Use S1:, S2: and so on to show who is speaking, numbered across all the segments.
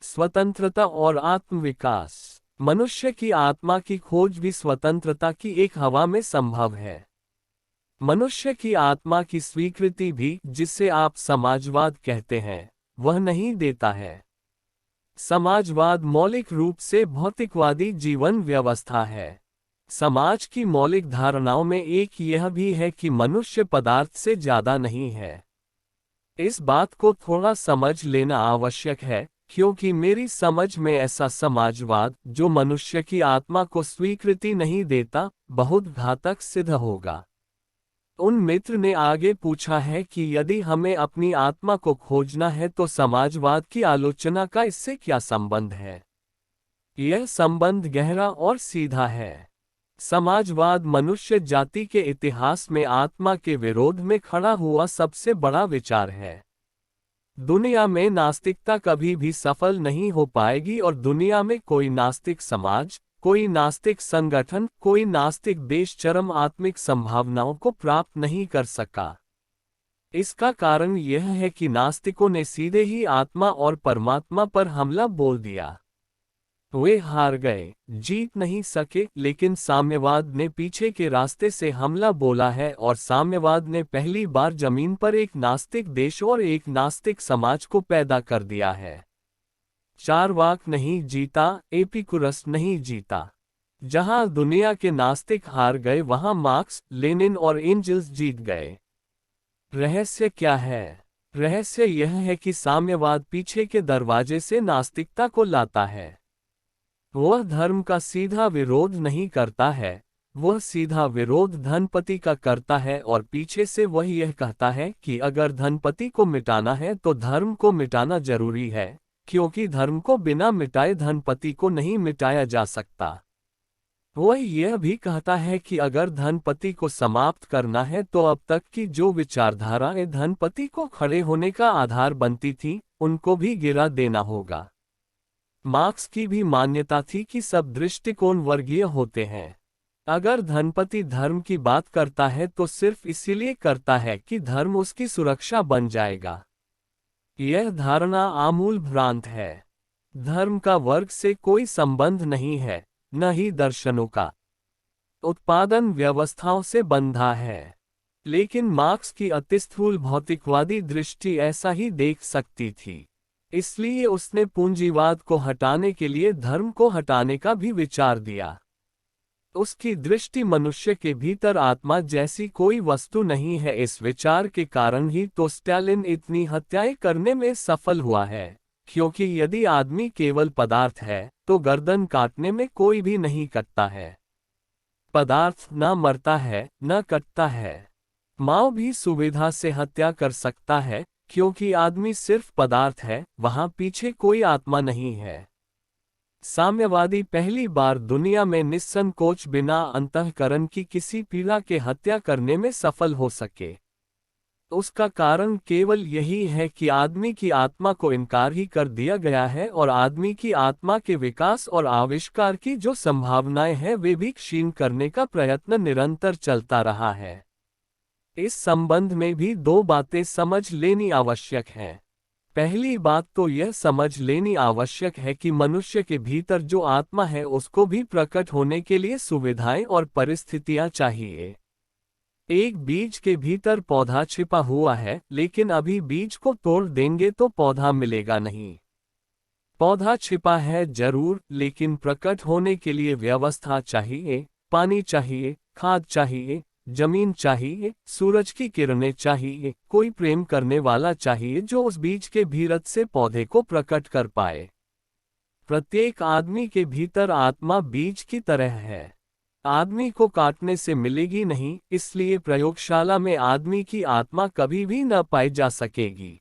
S1: स्वतंत्रता और आत्मविकास। मनुष्य की आत्मा की खोज भी स्वतंत्रता की एक हवा में संभव है। मनुष्य की आत्मा की स्वीकृति भी, जिसे आप समाजवाद कहते हैं, वह नहीं देता है। समाजवाद मौलिक रूप से भौतिकवादी जीवन व्यवस्था है। समाज की मौलिक धारणाओं में एक यह भी है कि मनुष्य पदार्थ से ज्यादा नहीं है। इस बात को थोड़ा समझ लेना आवश्यक है, क्योंकि मेरी समझ में ऐसा समाजवाद जो मनुष्य की आत्मा को स्वीकृति नहीं देता, बहुत घातक सिद्ध होगा। उन मित्र ने आगे पूछा है कि यदि हमें अपनी आत्मा को खोजना है तो समाजवाद की आलोचना का इससे क्या संबंध है? यह संबंध गहरा और सीधा है। समाजवाद मनुष्य जाति के इतिहास में आत्मा के विरोध में खड़ा हुआ सबसे बड़ा विचार है। दुनिया में नास्तिकता कभी भी सफल नहीं हो पाएगी और दुनिया में कोई नास्तिक समाज, कोई नास्तिक संगठन, कोई नास्तिक देश चरम आत्मिक संभावनाओं को प्राप्त नहीं कर सका। इसका कारण यह है कि नास्तिकों ने सीधे ही आत्मा और परमात्मा पर हमला बोल दिया। वे हार गए, जीत नहीं सके, लेकिन साम्यवाद ने पीछे के रास्ते से हमला बोला है और साम्यवाद ने पहली बार जमीन पर एक नास्तिक देश और एक नास्तिक समाज को पैदा कर दिया है। चारवाक नहीं जीता, एपिकुरस नहीं जीता। जहां दुनिया के नास्तिक हार गए वहां मार्क्स, लेनिन और एंजेल्स जीत गए। रहस्य क्या है? रहस्य यह है कि साम्यवाद पीछे के दरवाजे से नास्तिकता को लाता है। वह धर्म का सीधा विरोध नहीं करता है, वह सीधा विरोध धनपति का करता है और पीछे से वह यह कहता है कि अगर धनपति को मिटाना है तो धर्म को मिटाना जरूरी है, क्योंकि धर्म को बिना मिटाए धनपति को नहीं मिटाया जा सकता। वह यह भी कहता है कि अगर धनपति को समाप्त करना है तो अब तक की जो विचारधाराएं धनपति को खड़े होने का आधार बनती थी, उनको भी गिरा देना होगा। मार्क्स की भी मान्यता थी कि सब दृष्टिकोण वर्गीय होते हैं। अगर धनपति धर्म की बात करता है तो सिर्फ इसीलिए करता है कि धर्म उसकी सुरक्षा बन जाएगा। यह धारणा आमूल भ्रांत है। धर्म का वर्ग से कोई संबंध नहीं है, न ही दर्शनों का। उत्पादन व्यवस्थाओं से बंधा है। लेकिन मार्क्स की अतिस्थूल भौतिकवादी दृष्टि ऐसा ही देख सकती थी। इसलिए उसने पूंजीवाद को हटाने के लिए धर्म को हटाने का भी विचार दिया। उसकी दृष्टि मनुष्य के भीतर आत्मा जैसी कोई वस्तु नहीं है। इस विचार के कारण ही तो स्टालिन इतनी हत्याएं करने में सफल हुआ है, क्योंकि यदि आदमी केवल पदार्थ है तो गर्दन काटने में कोई भी नहीं कटता है। पदार्थ न मरता है न कटता है। माओ भी सुविधा से हत्या कर सकता है, क्योंकि आदमी सिर्फ पदार्थ है, वहां पीछे कोई आत्मा नहीं है। साम्यवादी पहली बार दुनिया में निस्संकोच बिना अंतःकरण की किसी पीड़ा के हत्या करने में सफल हो सके। उसका कारण केवल यही है कि आदमी की आत्मा को इनकार ही कर दिया गया है और आदमी की आत्मा के विकास और आविष्कार की जो संभावनाएं हैं वे भी क्षीण करने का प्रयत्न निरंतर चलता रहा है। इस संबंध में भी दो बातें समझ लेनी आवश्यक हैं। पहली बात तो यह समझ लेनी आवश्यक है कि मनुष्य के भीतर जो आत्मा है उसको भी प्रकट होने के लिए सुविधाएं और परिस्थितियां चाहिए। एक बीज के भीतर पौधा छिपा हुआ है, लेकिन अभी बीज को तोड़ देंगे तो पौधा मिलेगा नहीं। पौधा छिपा है जरूर, लेकिन प्रकट होने के लिए व्यवस्था चाहिए, पानी चाहिए, खाद चाहिए, जमीन चाहिए, सूरज की किरणें चाहिए, कोई प्रेम करने वाला चाहिए जो उस बीज के भीतर से पौधे को प्रकट कर पाए। प्रत्येक आदमी के भीतर आत्मा बीज की तरह है। आदमी को काटने से मिलेगी नहीं, इसलिए प्रयोगशाला में आदमी की आत्मा कभी भी न पाई जा सकेगी।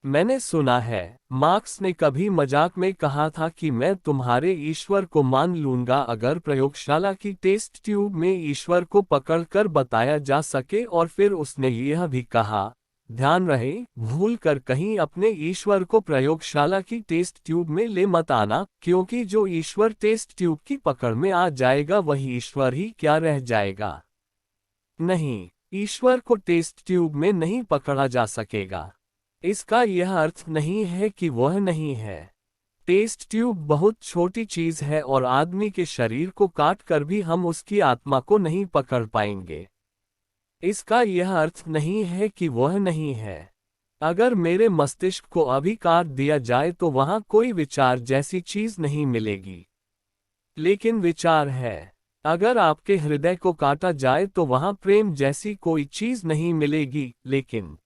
S1: मैंने सुना है, मार्क्स ने कभी मजाक में कहा था कि मैं तुम्हारे ईश्वर को मान लूंगा अगर प्रयोगशाला की टेस्ट ट्यूब में ईश्वर को पकड़कर बताया जा सके। और फिर उसने यह भी कहा, ध्यान रहे, भूल कर कहीं अपने ईश्वर को प्रयोगशाला की टेस्ट ट्यूब में ले मत आना, क्योंकि जो ईश्वर टेस्ट ट्यूब की पकड़ में आ जाएगा वही ईश्वर ही क्या रह जाएगा। नहीं, ईश्वर को टेस्ट ट्यूब में नहीं पकड़ा जा सकेगा। इसका यह अर्थ नहीं है कि वह नहीं है। टेस्ट ट्यूब बहुत छोटी चीज है और आदमी के शरीर को काट कर भी हम उसकी आत्मा को नहीं पकड़ पाएंगे। इसका यह अर्थ नहीं है कि वह नहीं है। अगर मेरे मस्तिष्क को अभी काट दिया जाए तो वहां कोई विचार जैसी चीज नहीं मिलेगी। लेकिन विचार है। अगर आपके हृदय को काटा जाए तो वहां प्रेम जैसी कोई चीज नहीं मिलेगी, लेकिन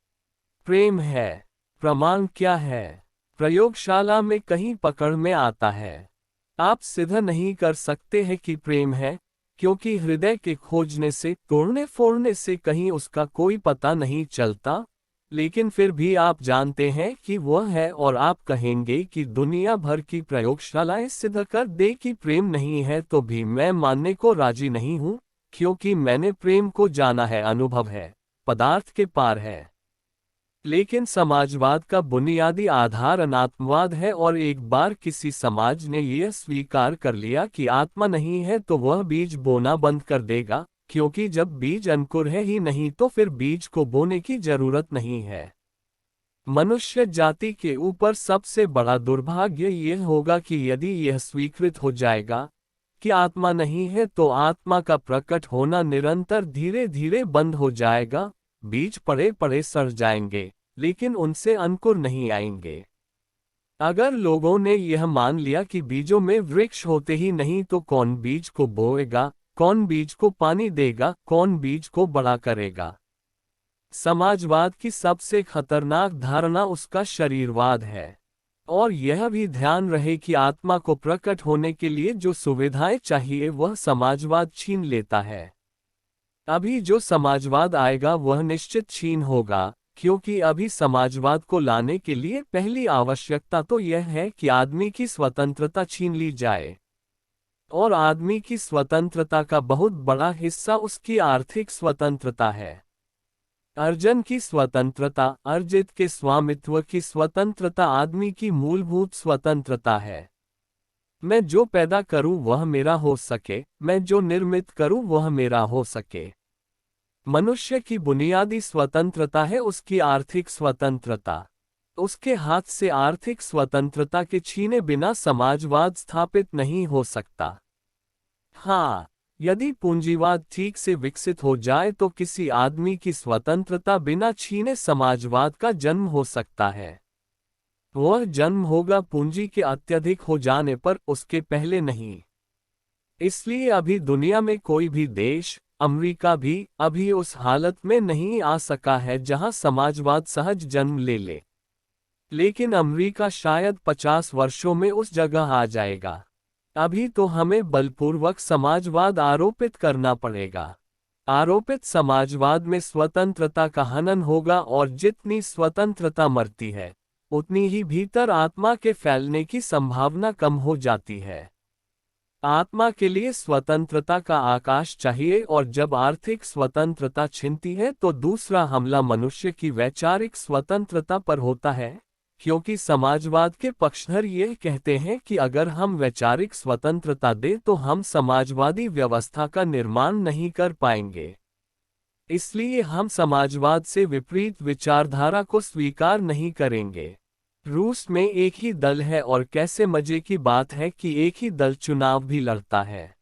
S1: प्रेम है। प्रमाण क्या है? प्रयोगशाला में कहीं पकड़ में आता है। आप सिद्ध नहीं कर सकते हैं कि प्रेम है, क्योंकि हृदय के खोजने से, तोड़ने फोड़ने से कहीं उसका कोई पता नहीं चलता। लेकिन फिर भी आप जानते हैं कि वह है और आप कहेंगे कि दुनिया भर की प्रयोगशालाएं सिद्ध कर दे कि प्रेम नहीं है तो भी मैं मानने को राजी नहीं हूं, क्योंकि मैंने प्रेम को जाना है, अनुभव है, पदार्थ के पार है। लेकिन समाजवाद का बुनियादी आधार अनात्मवाद है और एक बार किसी समाज ने यह स्वीकार कर लिया कि आत्मा नहीं है तो वह बीज बोना बंद कर देगा, क्योंकि जब बीज अंकुर है ही नहीं तो फिर बीज को बोने की जरूरत नहीं है। मनुष्य जाति के ऊपर सबसे बड़ा दुर्भाग्य यह होगा कि यदि यह स्वीकृत हो जाएगा कि आत्मा नहीं है तो आत्मा का प्रकट होना निरंतर धीरे धीरे बंद हो जाएगा। बीज पड़े पड़े सड़ जाएंगे, लेकिन उनसे अंकुर नहीं आएंगे। अगर लोगों ने यह मान लिया कि बीजों में वृक्ष होते ही नहीं तो कौन बीज को बोएगा, कौन बीज को पानी देगा, कौन बीज को बड़ा करेगा? समाजवाद की सबसे खतरनाक धारणा उसका शरीरवाद है। और यह भी ध्यान रहे कि आत्मा को प्रकट होने के लिए जो सुविधाएं चाहिए वह समाजवाद छीन लेता है। अभी जो समाजवाद आएगा वह निश्चित छीन होगा, क्योंकि अभी समाजवाद को लाने के लिए पहली आवश्यकता तो यह है कि आदमी की स्वतंत्रता छीन ली जाए। और आदमी की स्वतंत्रता का बहुत बड़ा हिस्सा उसकी आर्थिक स्वतंत्रता है। अर्जन की स्वतंत्रता, अर्जित के स्वामित्व की स्वतंत्रता आदमी की मूलभूत स्वतंत्रता है। मैं जो पैदा करूं वह मेरा हो सके, मैं जो निर्मित करूं वह मेरा हो सके। मनुष्य की बुनियादी स्वतंत्रता है उसकी आर्थिक स्वतंत्रता। उसके हाथ से आर्थिक स्वतंत्रता के छीने बिना समाजवाद स्थापित नहीं हो सकता। हाँ, यदि पूंजीवाद ठीक से विकसित हो जाए तो किसी आदमी की स्वतंत्रता बिना छीने समाजवाद का जन्म हो सकता है। वह जन्म होगा पूंजी के अत्यधिक हो जाने पर, उसके पहले नहीं। इसलिए अभी दुनिया में कोई भी देश, अमेरिका भी, अभी उस हालत में नहीं आ सका है जहां समाजवाद सहज जन्म ले ले। लेकिन अमेरिका शायद 50 वर्षों में उस जगह आ जाएगा। अभी तो हमें बलपूर्वक समाजवाद आरोपित करना पड़ेगा। आरोपित समाजवाद में स्वतंत्रता का हनन होगा और जितनी स्वतंत्रता मरती है उतनी ही भीतर आत्मा के फैलने की संभावना कम हो जाती है। आत्मा के लिए स्वतंत्रता का आकाश चाहिए और जब आर्थिक स्वतंत्रता छिनती है तो दूसरा हमला मनुष्य की वैचारिक स्वतंत्रता पर होता है, क्योंकि समाजवाद के पक्षधर यह कहते हैं कि अगर हम वैचारिक स्वतंत्रता दें तो हम समाजवादी व्यवस्था का निर्माण नहीं कर पाएंगे। इसलिए हम समाजवाद से विपरीत विचारधारा को स्वीकार नहीं करेंगे। रूस में एक ही दल है और कैसे मजे की बात है कि एक ही दल चुनाव भी लड़ता है।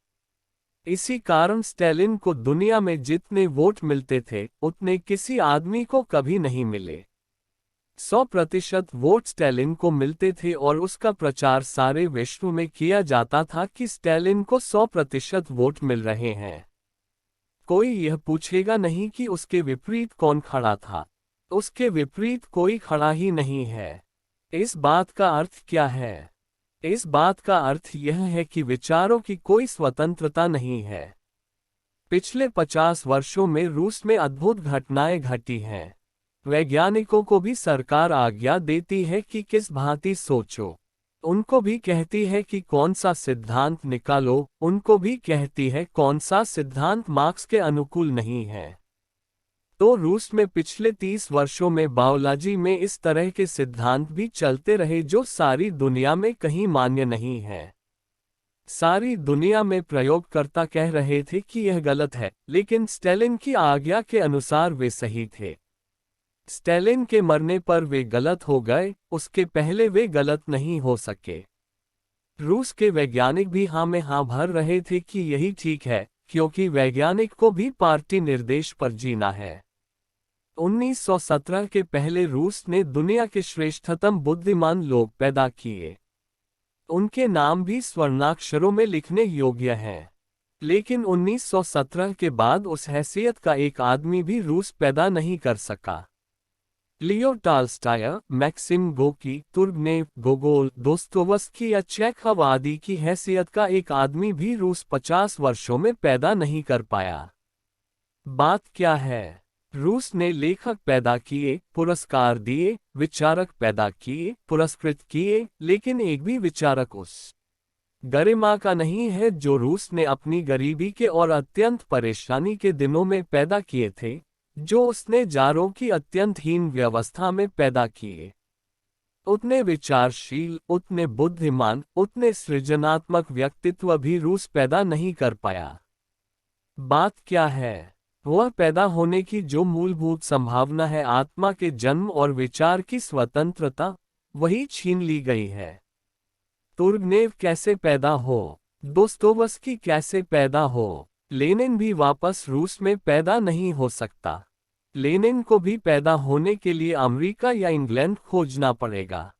S1: इसी कारण स्टालिन को दुनिया में जितने वोट मिलते थे उतने किसी आदमी को कभी नहीं मिले। 100% वोट स्टालिन को मिलते थे और उसका प्रचार सारे विश्व में किया जाता था कि स्टालिन को 100% वोट मिल रहे हैं। कोई यह पूछेगा नहीं कि उसके विपरीत कौन खड़ा था। उसके विपरीत कोई खड़ा ही नहीं है। इस बात का अर्थ क्या है? इस बात का अर्थ यह है कि विचारों की कोई स्वतंत्रता नहीं है। पिछले 50 वर्षों में रूस में अद्भुत घटनाएं घटी हैं। वैज्ञानिकों को भी सरकार आज्ञा देती है कि किस भांति सोचो। उनको भी कहती है कि कौन सा सिद्धांत निकालो, उनको भी कहती है कौन सा सिद्धांत मार्क्स के अनुकूल नहीं है। तो रूस में पिछले 30 वर्षों में बायोलॉजी में इस तरह के सिद्धांत भी चलते रहे जो सारी दुनिया में कहीं मान्य नहीं है। सारी दुनिया में प्रयोगकर्ता कह रहे थे कि यह गलत है, लेकिन स्टालिन की आज्ञा के अनुसार वे सही थे। स्टालिन के मरने पर वे गलत हो गए, उसके पहले वे गलत नहीं हो सके। रूस के वैज्ञानिक भी हाँ में हाँ भर रहे थे कि यही ठीक है, क्योंकि वैज्ञानिक को भी पार्टी निर्देश पर जीना है। 1917 के पहले रूस ने दुनिया के श्रेष्ठतम बुद्धिमान लोग पैदा किए। उनके नाम भी स्वर्णाक्षरों में लिखने योग्य हैं। लेकिन 1917 के बाद उस हैसियत का एक आदमी भी रूस पैदा नहीं कर सका। Leo Tolstoy, Maxim Gorky, Turgenev, Gogol, Dostoevsky या चेखव आदि की हैसियत का एक आदमी भी रूस 50 वर्षों में पैदा नहीं कर पाया। बात क्या है? रूस ने लेखक पैदा किए, पुरस्कार दिए, विचारक पैदा किए, पुरस्कृत किए, लेकिन एक भी विचारक उस गरिमा का नहीं है जो रूस ने अपनी गरीबी के और अत्यंत परेशानी के दिनों में पैदा किए थे, जो उसने जारों की अत्यंत हीन व्यवस्था में पैदा किए। उतने विचारशील, उतने बुद्धिमान, उतने सृजनात्मक व्यक्तित्व भी रूस पैदा नहीं कर पाया। बात क्या है? वह पैदा होने की जो मूलभूत संभावना है, आत्मा के जन्म और विचार की स्वतंत्रता, वही छीन ली गई है। तुर्गनेव कैसे पैदा हो? दोस्तोवस्की कैसे पैदा हो? लेनिन भी वापस रूस में पैदा नहीं हो सकता। लेनिन को भी पैदा होने के लिए अमेरिका या इंग्लैंड खोजना पड़ेगा।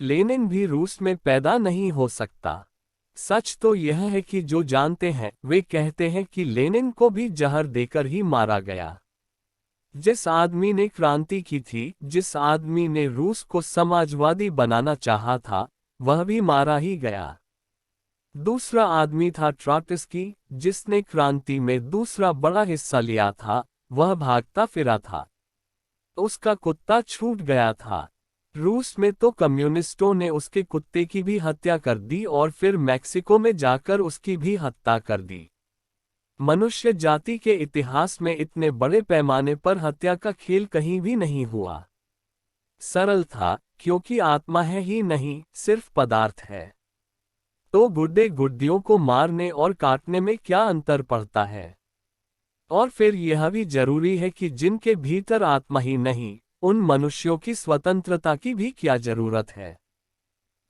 S1: लेनिन भी रूस में पैदा नहीं हो सकता। सच तो यह है कि जो जानते हैं वे कहते हैं कि लेनिन को भी जहर देकर ही मारा गया। जिस आदमी ने क्रांति की थी, जिस आदमी ने रूस को समाजवादी बनाना चाहा था, वह भी मारा ही गया। दूसरा आदमी था ट्रॉट्स्की, जिसने क्रांति में दूसरा बड़ा हिस्सा लिया था। वह भागता फिरा था। उसका कुत्ता छूट गया था। रूस में तो कम्युनिस्टों ने उसके कुत्ते की भी हत्या कर दी और फिर मैक्सिको में जाकर उसकी भी हत्या कर दी। मनुष्य जाति के इतिहास में इतने बड़े पैमाने पर हत्या का खेल कहीं भी नहीं हुआ। सरल था, क्योंकि आत्मा है ही नहीं, सिर्फ पदार्थ है। तो गुड्डे गुड्डियों को मारने और काटने में क्या अंतर पड़ता है? और फिर यह भी जरूरी है कि जिनके भीतर आत्मा ही नहीं, उन मनुष्यों की स्वतंत्रता की भी क्या जरूरत है?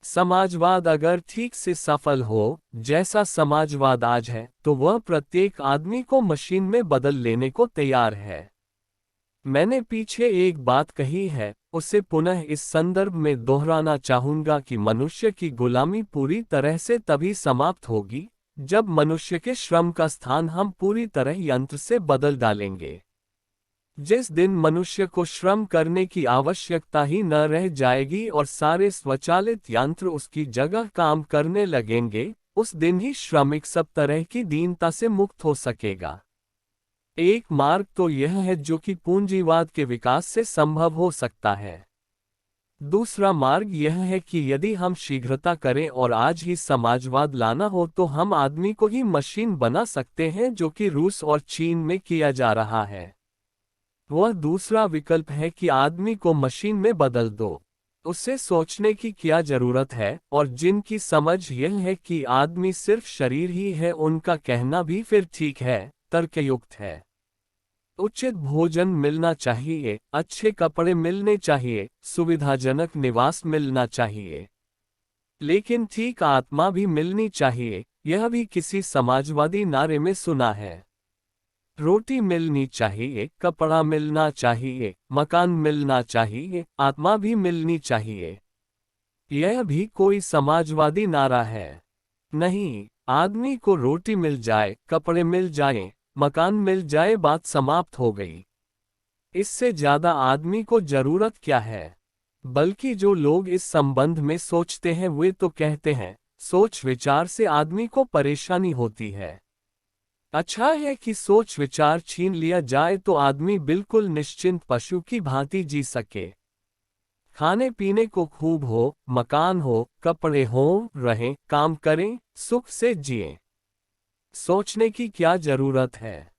S1: समाजवाद अगर ठीक से सफल हो, जैसा समाजवाद आज है, तो वह प्रत्येक आदमी को मशीन में बदल लेने को तैयार है। मैंने पीछे एक बात कही है, उसे पुनः इस संदर्भ में दोहराना चाहूंगा कि मनुष्य की गुलामी पूरी तरह से तभी समाप्त होगी जब मनुष्य के श्रम का स्थान हम पूरी तरह यंत्र से बदल डालेंगे। जिस दिन मनुष्य को श्रम करने की आवश्यकता ही न रह जाएगी और सारे स्वचालित यंत्र उसकी जगह काम करने लगेंगे, उस दिन ही श्रमिक सब तरह की दीनता से मुक्त हो सकेगा। एक मार्ग तो यह है जो कि पूंजीवाद के विकास से संभव हो सकता है। दूसरा मार्ग यह है कि यदि हम शीघ्रता करें और आज ही समाजवाद लाना हो तो हम आदमी को ही मशीन बना सकते हैं, जो कि रूस और चीन में किया जा रहा है। वह दूसरा विकल्प है कि आदमी को मशीन में बदल दो। उससे सोचने की क्या जरूरत है, और जिनकी समझ यह है कि आदमी सिर्फ शरीर ही है, उनका कहना भी फिर ठीक है, तर्कयुक्त है। उचित भोजन मिलना चाहिए, अच्छे कपड़े मिलने चाहिए, सुविधाजनक निवास मिलना चाहिए, लेकिन ठीक आत्मा भी मिलनी चाहिए। यह भी किसी समाजवादी नारे में सुना है। रोटी मिलनी चाहिए, कपड़ा मिलना चाहिए, मकान मिलना चाहिए, आत्मा भी मिलनी चाहिए। यह भी कोई समाजवादी नारा है? नहीं। आदमी को रोटी मिल जाए, कपड़े मिल जाएं, मकान मिल जाए, बात समाप्त हो गई। इससे ज्यादा आदमी को जरूरत क्या है? बल्कि जो लोग इस संबंध में सोचते हैं वे तो कहते हैं, सोच विचार से आदमी को परेशानी होती है। अच्छा है कि सोच विचार छीन लिया जाए तो आदमी बिल्कुल निश्चिंत पशु की भांति जी सके। खाने पीने को खूब हो, मकान हो, कपड़े हो, रहें, काम करें, सुख से जिएं। सोचने की क्या जरूरत है?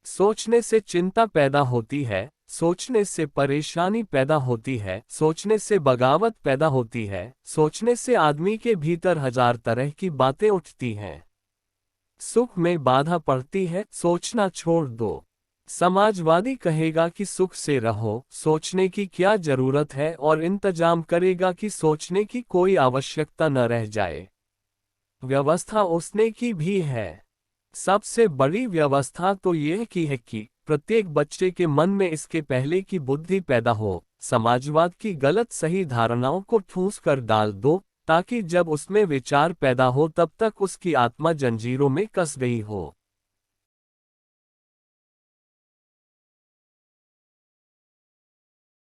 S1: सोचने से चिंता पैदा होती है, सोचने से परेशानी पैदा होती है, सोचने से बगावत पैदा होती है, सोचने से आदमी के भीतर हजार तरह की बातें उठती हैं। सुख में बाधा पड़ती है, सोचना छोड़ दो। समाजवादी कहेगा कि सुख से रहो, सोचने की क्या जरूरत है, और इंतजाम करेगा कि सोचने की कोई आवश्यकता न रह जाए। व्यवस्था उसने की भी है। सबसे बड़ी व्यवस्था तो यह की है कि प्रत्येक बच्चे के मन में इसके पहले की बुद्धि पैदा हो, समाजवाद की गलत सही धारणाओं को ठूंस कर डाल दो, ताकि जब उसमें विचार पैदा हो तब तक उसकी आत्मा जंजीरों में कस गई हो।